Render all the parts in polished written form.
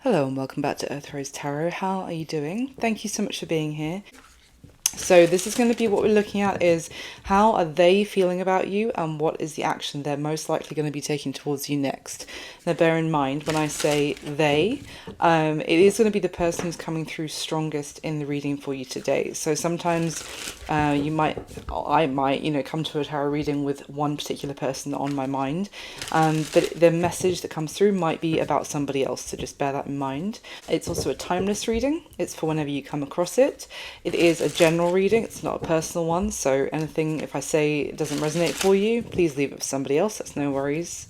Hello and welcome back to Earth Rose Tarot. How are you doing? Thank you so much for being here. So this is going to be what we're looking at is how are they feeling about you and what is the action they're most likely going to be taking towards you next. Now bear in mind when I say they, it is going to be the person who's coming through strongest in the reading for you today. So sometimes I might, come to a tarot reading with one particular person on my mind, but the message that comes through might be about somebody else, so just bear that in mind. It's also a timeless reading. It's for whenever you come across it. It is a general reading, it's not a personal one, so anything if I say it doesn't resonate for you, please leave it for somebody else, that's no worries.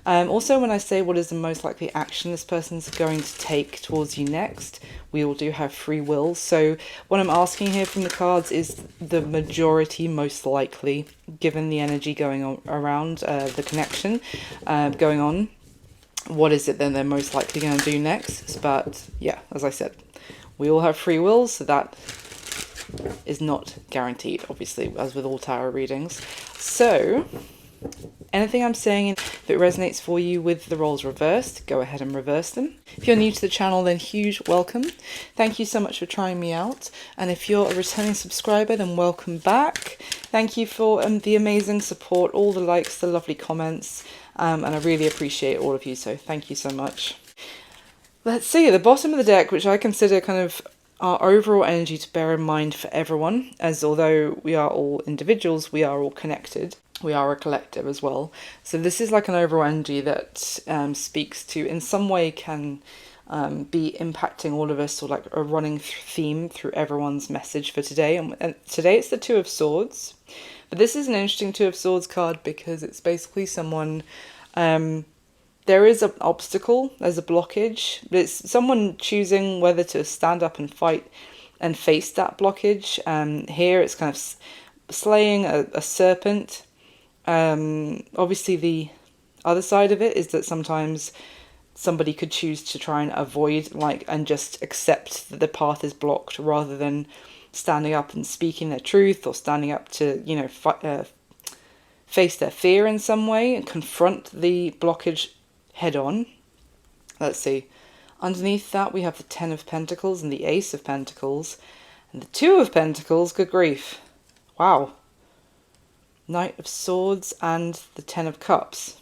Also, when I say what is the most likely action this person's going to take towards you next, we all do have free will, so what I'm asking here from the cards is the majority most likely, given the energy going on around, the connection going on, what is it then they're most likely going to do next. But yeah, as I said, we all have free will, so that is not guaranteed, obviously, as with all tarot readings. So anything I'm saying, if it resonates for you with the roles reversed, go ahead and reverse them. If you're new to the channel, then huge welcome. Thank you so much for trying me out. And if you're a returning subscriber, then welcome back. Thank you for the amazing support, all the likes, the lovely comments, and I really appreciate all of you, so thank you so much. Let's see, at the bottom of the deck, which I consider kind of our overall energy to bear in mind for everyone, as although we are all individuals, we are all connected. We are a collective as well. So this is like an overall energy that speaks to, in some way, can be impacting all of us, or like a running theme through everyone's message for today. And today it's the Two of Swords. But this is an interesting Two of Swords card because it's basically someone... there is an obstacle, there's a blockage, but it's someone choosing whether to stand up and fight and face that blockage. Here it's kind of slaying a serpent. Obviously the other side of it is that sometimes somebody could choose to try and avoid and just accept that the path is blocked rather than standing up and speaking their truth, or standing up to, face their fear in some way and confront the blockage head on. Let's see. Underneath that we have the Ten of Pentacles and the Ace of Pentacles. And the Two of Pentacles, good grief. Wow. Knight of Swords and the Ten of Cups.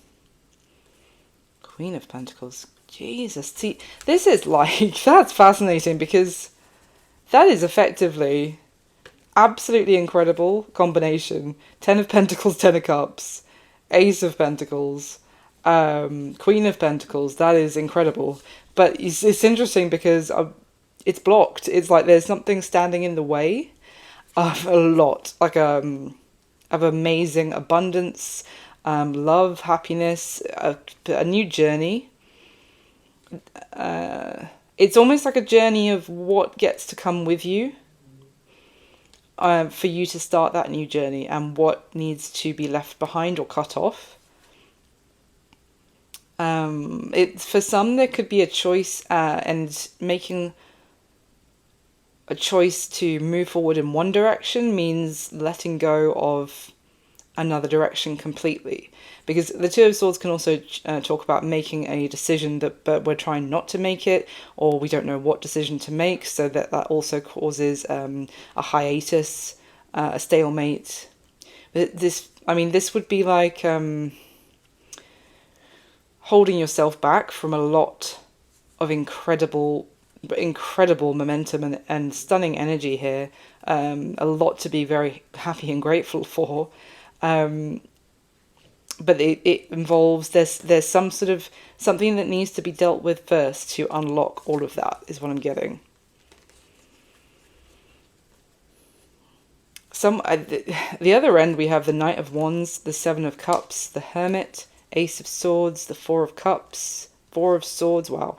Queen of Pentacles. Jesus. See, this is that's fascinating because that is effectively absolutely incredible combination. Ten of Pentacles, Ten of Cups, Ace of Pentacles, Queen of Pentacles. That is incredible. But it's interesting because it's blocked. It's like there's something standing in the way of a lot, of amazing abundance, love, happiness, a new journey. It's almost like a journey of what gets to come with you, for you to start that new journey, and what needs to be left behind or cut off. For some, there could be a choice, and making a choice to move forward in one direction means letting go of another direction completely. Because the Two of Swords can also talk about making a decision but we're trying not to make it, or we don't know what decision to make, so that also causes a hiatus, a stalemate. But this would be like holding yourself back from a lot of incredible momentum and stunning energy here. A lot to be very happy and grateful for. But it involves, there's some sort of something that needs to be dealt with first to unlock all of that, is what I'm getting. The other end, we have the Knight of Wands, the Seven of Cups, the Hermit, Ace of Swords, the Four of Cups, Four of Swords. Wow.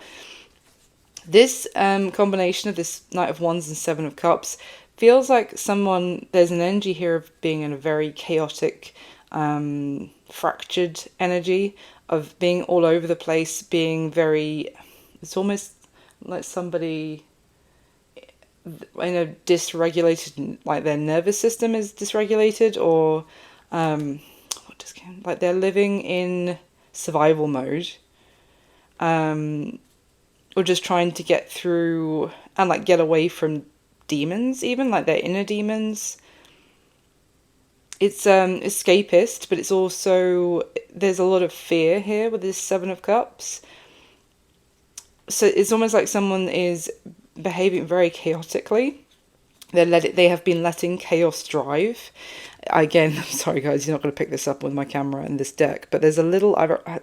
This combination of this Knight of Wands and Seven of Cups feels like there's an energy here of being in a very chaotic, fractured energy, of being all over the place, being it's almost like somebody in a dysregulated, like their nervous system is dysregulated, or like they're living in survival mode. or just trying to get through and like get away from demons, even like their inner demons. It's escapist, but it's also, there's a lot of fear here with this Seven of Cups. So it's almost like someone is behaving very chaotically. They have been letting chaos drive. Again, I'm sorry guys, you're not going to pick this up with my camera and this deck, but there's a little, I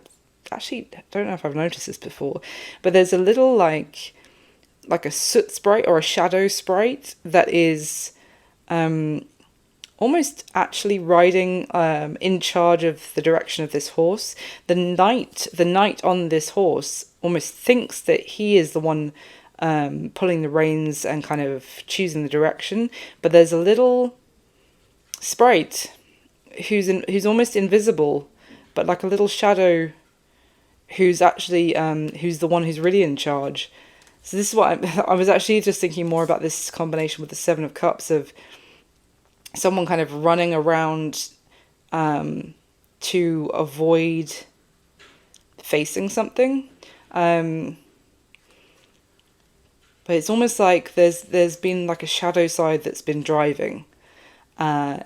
actually don't know if I've noticed this before, but there's a little like a soot sprite or a shadow sprite that is almost actually riding in charge of the direction of this horse. The knight on this horse almost thinks that he is the one pulling the reins and kind of choosing the direction, but there's a little sprite who's almost invisible, but like a little shadow who's actually who's the one who's really in charge. So this is what I was actually just thinking more about this combination with the Seven of Cups, of someone kind of running around to avoid facing something. But it's almost like there's been like a shadow side that's been driving. Okay.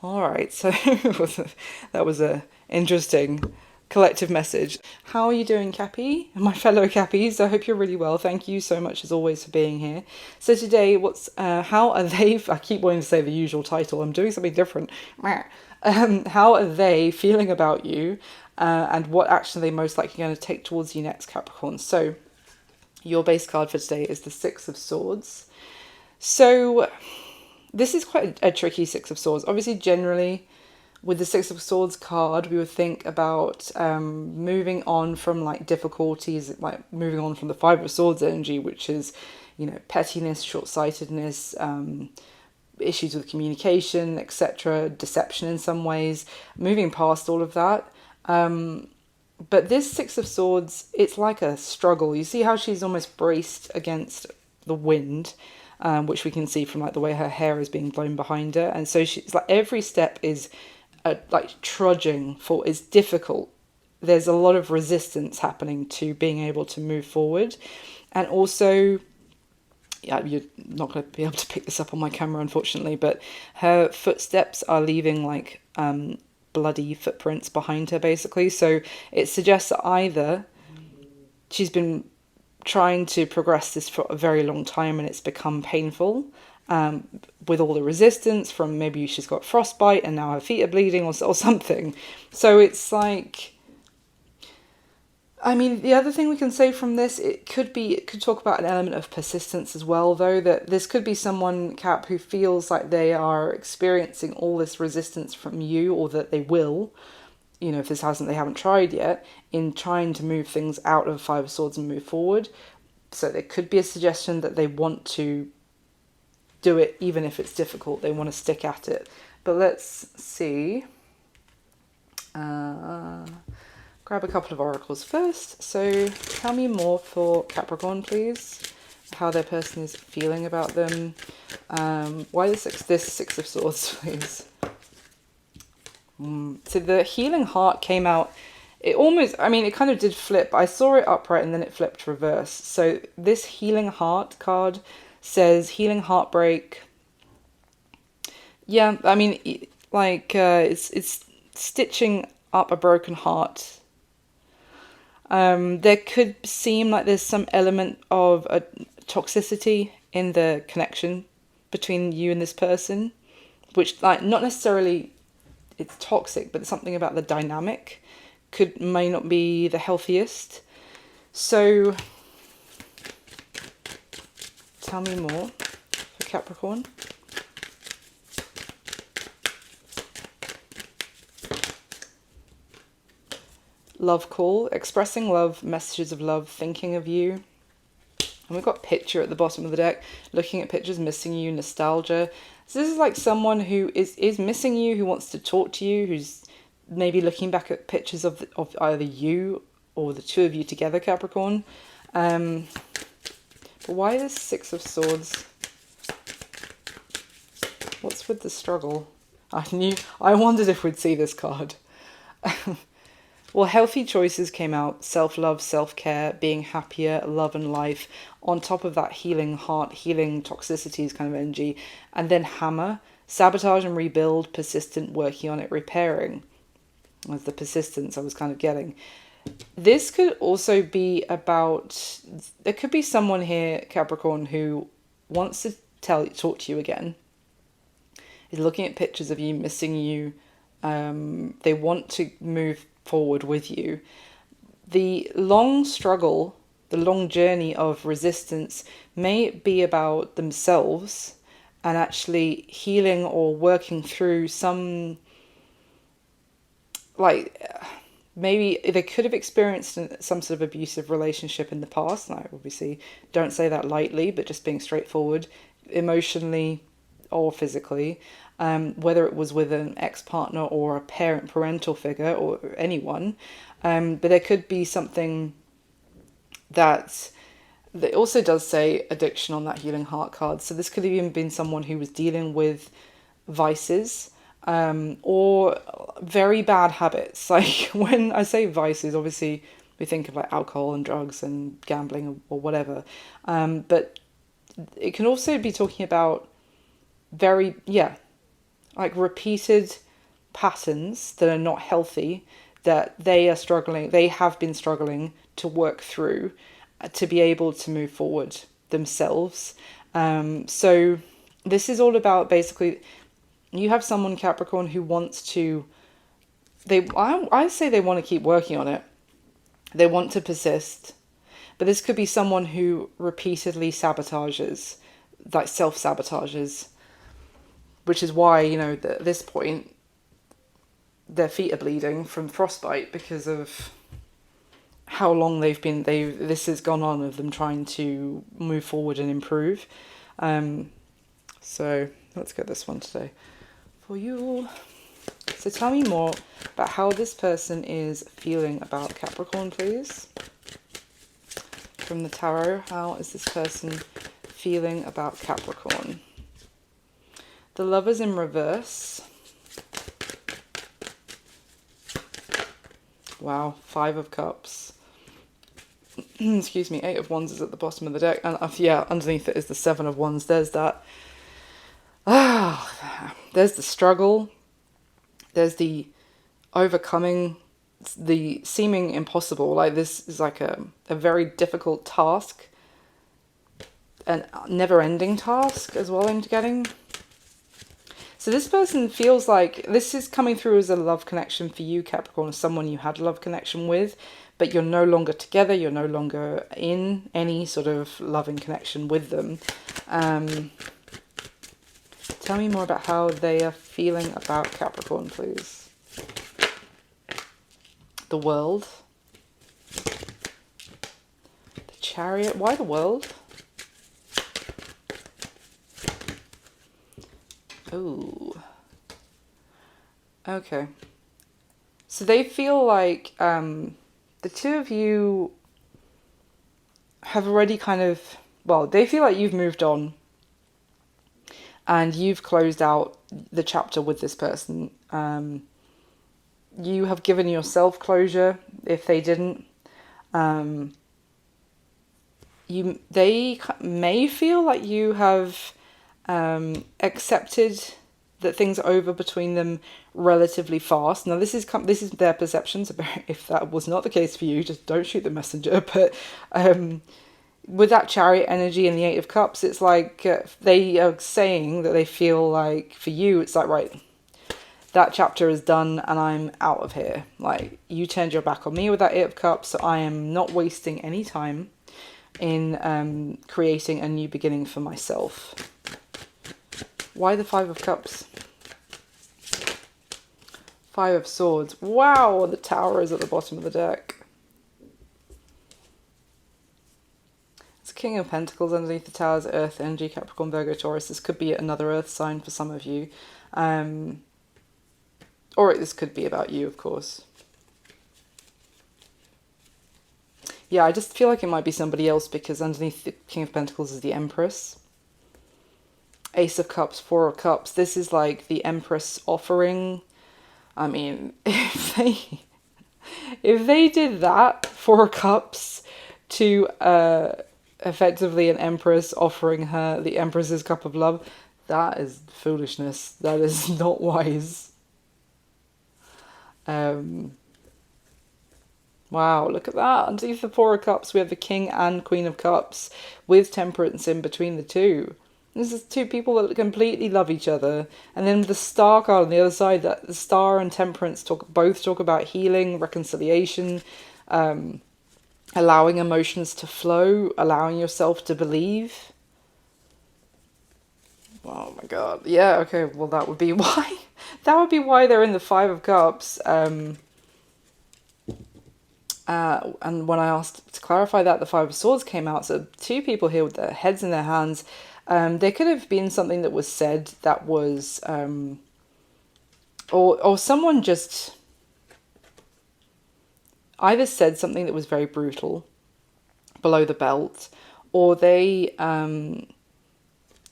All right, so that was a interesting collective message. How are you doing, Cappy? My fellow Cappies, I hope you're really well. Thank you so much as always for being here. So today, how are they, I keep wanting to say the usual title, I'm doing something different. How are they feeling about you, and what action are they most likely going to take towards you next, Capricorn? So your base card for today is the Six of Swords. So this is quite a tricky Six of Swords. Obviously, generally, with the Six of Swords card, we would think about moving on from like difficulties, like moving on from the Five of Swords energy, which is, you know, pettiness, short-sightedness, issues with communication, etc., deception in some ways, moving past all of that. But this Six of Swords, it's like a struggle. You see how she's almost braced against the wind, which we can see from like the way her hair is being blown behind her. And so she's like, every step is like trudging for, is difficult. There's a lot of resistance happening to being able to move forward. And also, yeah, you're not going to be able to pick this up on my camera, unfortunately, but her footsteps are leaving like bloody footprints behind her, basically. So it suggests that either she's been trying to progress this for a very long time and it's become painful, with all the resistance from, maybe she's got frostbite and now her feet are bleeding or something. So it's like, I mean, the other thing we can say from this, it could talk about an element of persistence as well, though, that this could be someone, Cap, who feels like they are experiencing all this resistance from you, or that they will, you know, if they haven't tried yet, in trying to move things out of Five of Swords and move forward. So there could be a suggestion that they want to do it even if it's difficult. They want to stick at it. But let's see. Grab a couple of oracles first. So tell me more for Capricorn, please. How their person is feeling about them. Why this Six of Swords, please. So the Healing Heart came out. It almost, I mean, it kind of did flip. I saw it upright and then it flipped reverse. So this Healing Heart card says healing heartbreak. Yeah, I mean, like, it's stitching up a broken heart. There could seem like there's some element of a toxicity in the connection between you and this person, which, like, not necessarily it's toxic, but something about the dynamic may not be the healthiest. So tell me more for Capricorn. Love call, expressing love, messages of love, thinking of you. And we've got picture at the bottom of the deck, looking at pictures, missing you, nostalgia. So this is like someone who is missing you, who wants to talk to you, who's maybe looking back at pictures of either you or the two of you together, Capricorn. But why this Six of Swords? What's with the struggle? I wondered if we'd see this card. Well, healthy choices came out, self-love, self-care, being happier, love and life, on top of that healing heart, healing toxicities kind of energy, and then hammer, sabotage and rebuild, persistent, working on it, repairing, was the persistence I was kind of getting. This could also be about, there could be someone here, Capricorn, who wants to talk to you again, is looking at pictures of you, missing you. They want to move forward with you. The long struggle, the long journey of resistance may be about themselves and actually healing or working through some, like, maybe they could have experienced some sort of abusive relationship in the past. And I obviously don't say that lightly, but just being straightforward, emotionally or physically, whether it was with an ex-partner or a parental figure or anyone. But there could be something that also does say addiction on that healing heart card. So this could have even been someone who was dealing with vices, or very bad habits. Like, when I say vices, obviously we think of like alcohol and drugs and gambling or whatever. But it can also be talking about like repeated patterns that are not healthy, that they have been struggling to work through, to be able to move forward themselves. So this is all about, basically, you have someone, Capricorn, who wants to, I say they want to keep working on it. They want to persist. But this could be someone who repeatedly sabotages, like self-sabotages, which is why, at this point, their feet are bleeding from frostbite because of how long this has gone on of them trying to move forward and improve. So let's get this one today for you. So tell me more about how this person is feeling about Capricorn, please. From the tarot, how is this person feeling about Capricorn? The Lovers in reverse. Wow, 5 of Cups. Excuse me, 8 of Wands is at the bottom of the deck. And underneath it is the 7 of Wands. There's that. There's the struggle. There's the overcoming, the seeming impossible. Like, this is like a very difficult task. An never-ending task as well, I'm getting. So this person feels like this is coming through as a love connection for you, Capricorn, someone you had a love connection with, but you're no longer together, you're no longer in any sort of loving connection with them. Tell me more about how they are feeling about Capricorn, please. The World. The Chariot. Why the World? Oh. Okay. So they feel like the two of you have already kind of, they feel like you've moved on and you've closed out the chapter with this person. You have given yourself closure if they didn't. They may feel like you have accepted that things are over between them relatively fast. Now this is their perception, so if that was not the case for you, just don't shoot the messenger. But with that Chariot energy and the 8 of Cups, it's like they are saying that they feel like, for you, it's like, right, that chapter is done and I'm out of here. Like, you turned your back on me with that 8 of Cups, so I am not wasting any time in creating a new beginning for myself. Why the 5 of Cups? 5 of Swords. Wow, the Tower is at the bottom of the deck. It's King of Pentacles underneath the Tower's Earth energy, Capricorn, Virgo, Taurus. This could be another Earth sign for some of you. Or this could be about you, of course. Yeah, I just feel like it might be somebody else, because underneath the King of Pentacles is the Empress. Ace of Cups, 4 of Cups. This is like the Empress offering. I mean, If they did that, Four of Cups, to effectively an Empress offering her the Empress's cup of love, that is foolishness. That is not wise. Wow, look at that. Underneath the Four of Cups, we have the King and Queen of Cups with Temperance in between the two. This is two people that completely love each other. And then the Star card on the other side, that the Star and Temperance both talk about healing, reconciliation, allowing emotions to flow, allowing yourself to believe. Oh my god. Yeah, okay, well that would be why. That would be why they're in the Five of Cups. And when I asked to clarify that, the Five of Swords came out. So two people here with their heads in their hands. There could have been something that was said that was, or someone just either said something that was very brutal below the belt, or they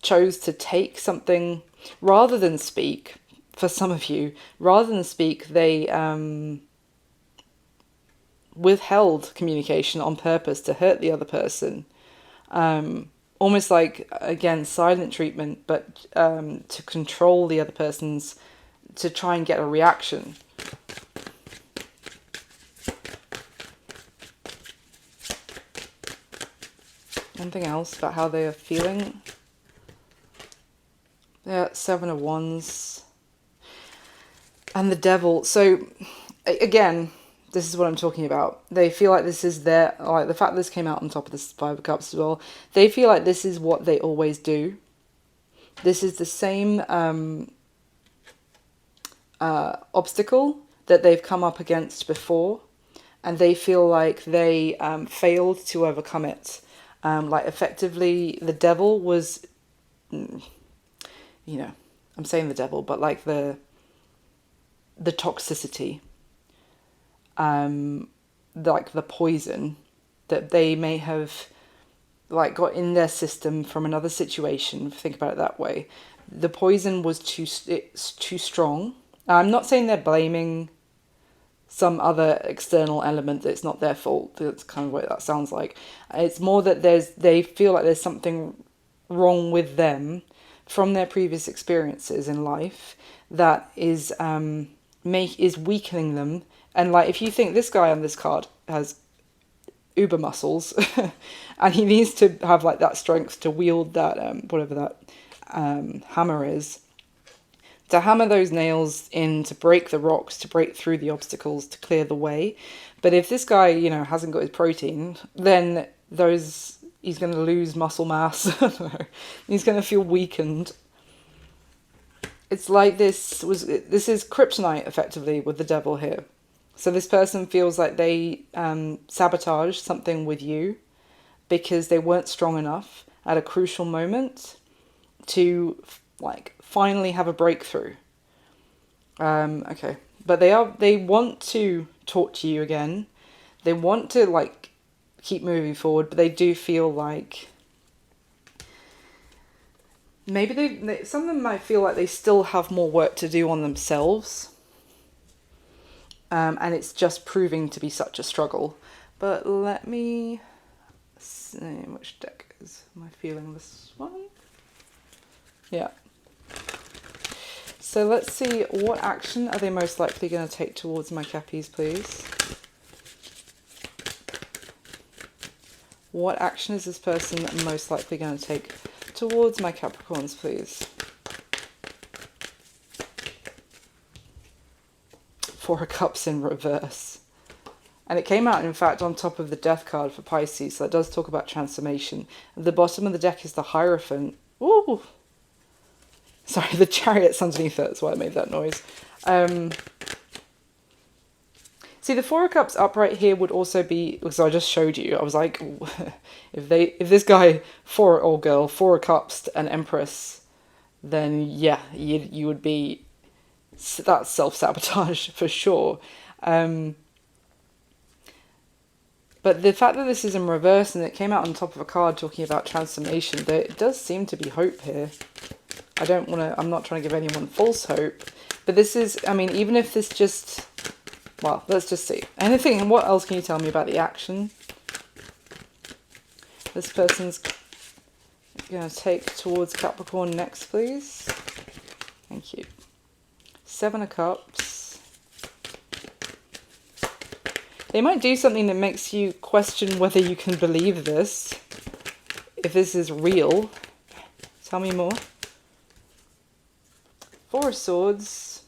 chose to take something rather than speak. For some of you, rather than speak, they withheld communication on purpose to hurt the other person. Almost like, again, silent treatment, but to control the other person's, to try and get a reaction. Anything else about how they are feeling? Yeah, Seven of Wands. And the Devil. So, again, this is what I'm talking about. They feel like this is their, like the fact that this came out on top of this Five of Cups as well, they feel like this is what they always do. This is the same obstacle that they've come up against before, and they feel like they failed to overcome it. Like effectively the Devil was, you know, I'm saying the Devil, but like the toxicity, like the poison that they may have like got in their system from another situation. Think about it that way. The poison was too strong. I'm not saying they're blaming some other external element that it's not their fault. That's kind of what that sounds like. It's more that they feel like there's something wrong with them from their previous experiences in life that is weakening them. And like, if you think this guy on this card has uber muscles and he needs to have like that strength to wield that whatever that hammer is, to hammer those nails in, to break the rocks, to break through the obstacles, to clear the way. But if this guy, you know, hasn't got his protein, then he's going to lose muscle mass. He's going to feel weakened. It's like this is kryptonite effectively with the Devil here. So this person feels like they sabotaged something with you because they weren't strong enough at a crucial moment to like finally have a breakthrough. Okay, but they want to talk to you again. They want to like keep moving forward, but they do feel like maybe some of them might feel like they still have more work to do on themselves. And it's just proving to be such a struggle. But let me see, which deck am I feeling? This one? Yeah. So let's see, what action are they most likely going to take towards my Cappies, please? What action is this person most likely going to take towards my Capricorns, please? Four of Cups in reverse. And it came out, in fact, on top of the Death card for Pisces, so that does talk about transformation. At the bottom of the deck is the Hierophant. Ooh! Sorry, the Chariot's underneath it, that's why I made that noise. See, the Four of Cups upright here would also be, because I just showed you, I was like, if this guy, Four of Cups, an Empress, then yeah, you would be, that's self-sabotage for sure. But the fact that this is in reverse and it came out on top of a card talking about transformation, there does seem to be hope here. I'm not trying to give anyone false hope, but this is, I mean, even if this just Well, let's just see. Anything, and what else can you tell me about the action this person's going to take towards Capricorn next, please? Thank you. 7 of Cups. They might do something that makes you question whether you can believe this. If this is real. Tell me more. 4 of Swords.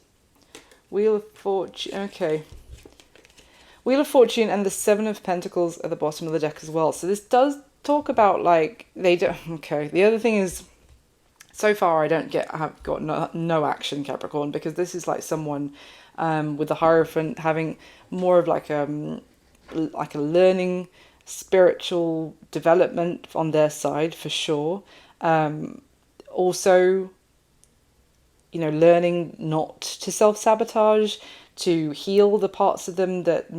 Wheel of Fortune. Okay. Wheel of Fortune and the 7 of Pentacles at the bottom of the deck as well. So this does talk about, like, they don't... Okay. The other thing is, so far I've got no action, Capricorn, because this is like someone with the Hierophant having more of like a learning, spiritual development on their side, for sure. Also, you know, learning not to self-sabotage, to heal the parts of them that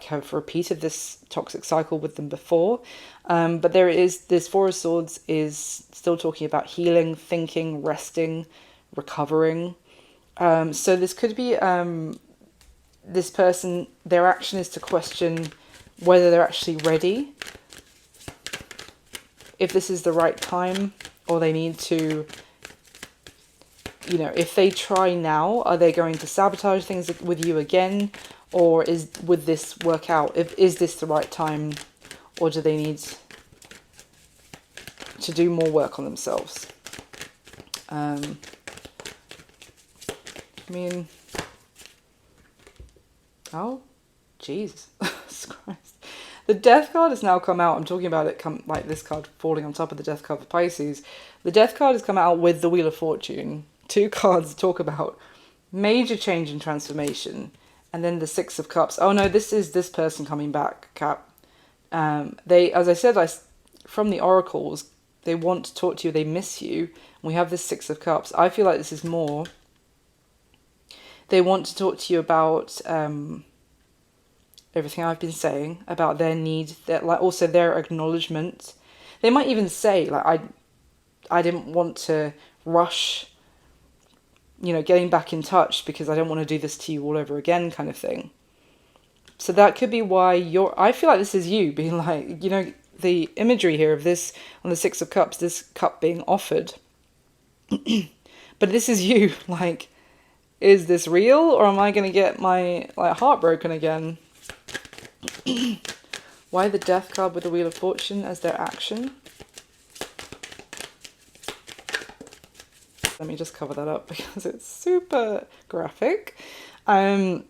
have repeated this toxic cycle with them before. But there is this 4 of Swords is still talking about healing, thinking, resting, recovering. So this could be this person, their action is to question whether they're actually ready, if this is the right time, or they need to, you know, if they try now, are they going to sabotage things with you again? Or would this work out? Is this the right time? Or do they need to do more work on themselves? I mean, oh, Jesus Christ. The Death card has now come out. I'm talking about it like this card falling on top of the Death card for Pisces. The Death card has come out with the Wheel of Fortune. 2 cards talk about major change and transformation. And then the 6 of Cups. Oh no, this is this person coming back, Cap. They, as I said, from the oracles, they want to talk to you, they miss you. We have this 6 of Cups. I feel like this is more. They want to talk to you about everything I've been saying, about their need, like also their acknowledgement. They might even say, like, I didn't want to rush, you know, getting back in touch because I don't want to do this to you all over again, kind of thing. So that could be why I feel like this is you being like, you know, the imagery here of this on the 6 of Cups, this cup being offered. But this is you, like, is this real, or am I going to get my heart broken again? Why the Death card with the Wheel of Fortune as their action? Let me just cover that up because it's super graphic. The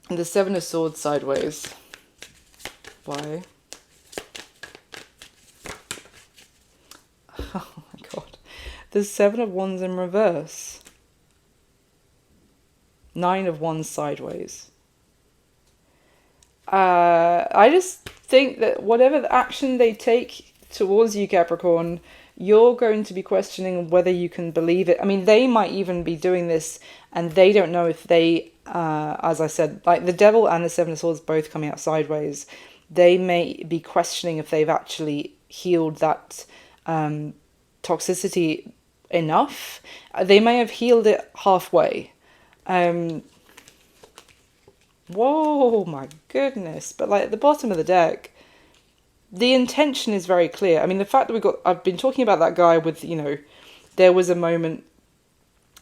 7 of Swords sideways. Why? Oh my god. The 7 of Wands in reverse. 9 of Wands sideways. I just think that whatever the action they take towards you, Capricorn, you're going to be questioning whether you can believe it. I mean, they might even be doing this and they don't know if they, as I said, like the Devil and the 7 of Swords both coming out sideways, they may be questioning if they've actually healed that toxicity enough. They may have healed it halfway. Whoa, my goodness. But like at the bottom of the deck, the intention is very clear. I mean, the fact that I've been talking about that guy with, you know, there was a moment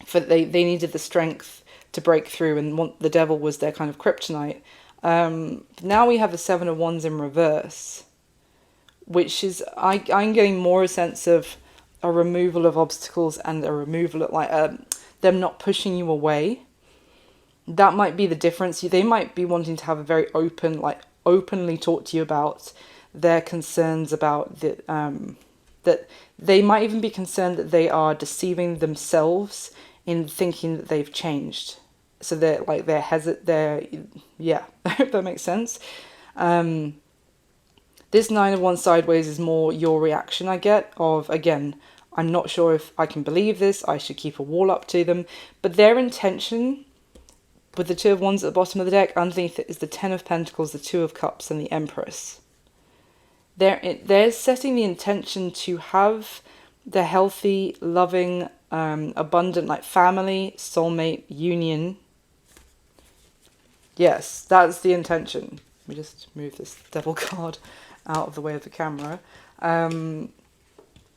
for they needed the strength to break through, and the Devil was their kind of kryptonite. Now we have the 7 of Wands in reverse, which is, I'm getting more a sense of a removal of obstacles and a removal of them not pushing you away. That might be the difference. They might be wanting to have a very openly talk to you about their concerns about that they might even be concerned that they are deceiving themselves in thinking that they've changed. So yeah, I hope that makes sense. This 9 of Wands sideways is more your reaction I get of, again, I'm not sure if I can believe this, I should keep a wall up to them. But their intention with the 2 of Wands at the bottom of the deck, underneath it is the 10 of Pentacles, the 2 of Cups, and the Empress. They're setting the intention to have the healthy, loving, abundant, like family, soulmate, union Yes, that's the intention. Let me just move this devil card out of the way of the camera.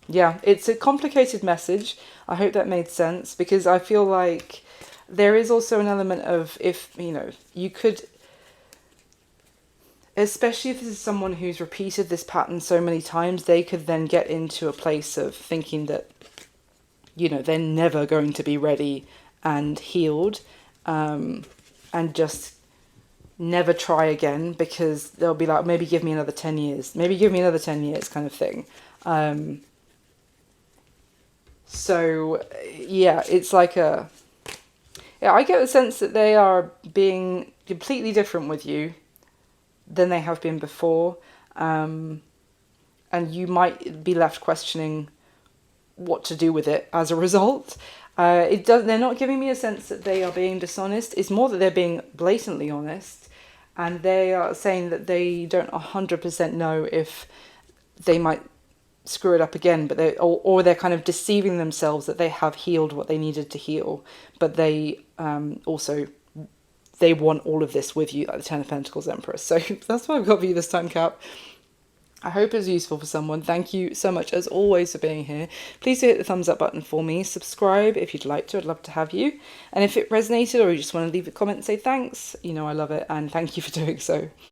Yeah, it's a complicated message. I hope that made sense, because I feel like there is also an element of, if, you know, you could, especially if this is someone who's repeated this pattern so many times, they could then get into a place of thinking that, you know, they're never going to be ready and healed, and just never try again, because they'll be like, maybe give me another 10 years, maybe give me another 10 years kind of thing. So yeah, it's like yeah, I get the sense that they are being completely different with you than they have been before, and you might be left questioning what to do with it as a result. They're not giving me a sense that they are being dishonest. It's more that they're being blatantly honest, and they are saying that they don't 100% know if they might screw it up again, but or they're kind of deceiving themselves that they have healed what they needed to heal, but they also, they want all of this with you, like the Ten of Pentacles Empress. So that's what I've got for you this time, Cap. I hope it was useful for someone. Thank you so much, as always, for being here. Please do hit the thumbs up button for me. Subscribe if you'd like to. I'd love to have you. And if it resonated, or you just want to leave a comment and say thanks, you know I love it, and thank you for doing so.